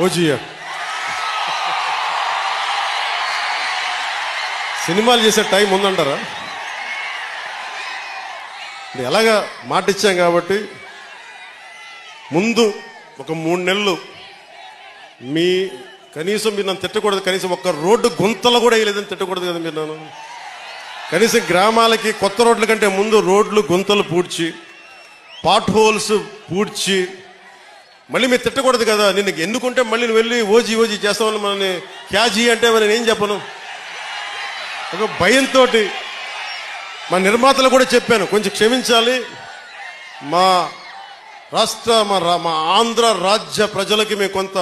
ఓజీయా సినిమాలు చేసే టైం ఉందంటారా? ఎలాగా మాట ఇచ్చాం కాబట్టి ముందు ఒక 3 నెలలు మీ కనీసం మీరు నన్ను తిట్టకూడదు, కనీసం ఒక్క రోడ్డు గుంతలు కూడా వేయలేదని తిట్టకూడదు కదా మీరు నన్ను. కనీసం గ్రామాలకి కొత్త రోడ్ల కంటే ముందు రోడ్లు గుంతలు పూడ్చి పాట్ హోల్స్ పూడ్చి మళ్ళీ మీరు తిట్టకూడదు కదా. నిన్ను ఎన్నుకుంటే మళ్ళీ నువ్వు వెళ్ళి ఓజీ చేస్తామని మనని క్యాజీ అంటే నేను ఏం చెప్పను. ఒక భయంతో మా నిర్మాతలు కూడా చెప్పాను, కొంచెం క్షమించాలి, మా ఆంధ్ర రాజ్య ప్రజలకి మేము కొంత